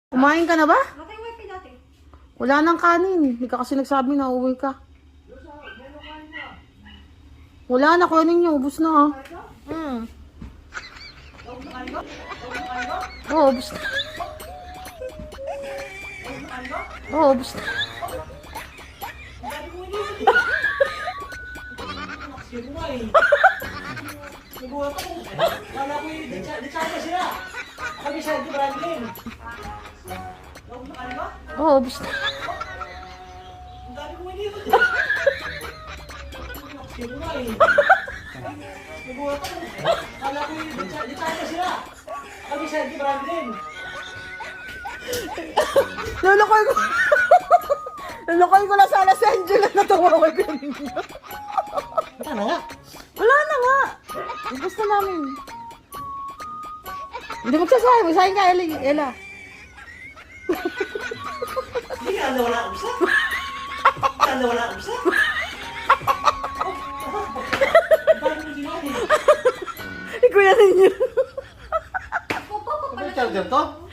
Kumain ka na ba? Matay wifi dati. Wala nang kanin. Hindi ka kasi nagsabi na uuwi ka. Wala na, kunin niyo. Ubus na ha. Oo, ubus na. Oo, ubus na. Oo, ubus na. Lulukoy ko. Lulukoy ko na sana si Angela na tawa ko yung ninyo. Wala na nga. Wala na nga. Gusto namin. Hindi magsasayang. Magsayang ka, Ella. Hindi ka na wala usa. Ka na wala usa. Ikuya ninyo. Opo, Ano charger to?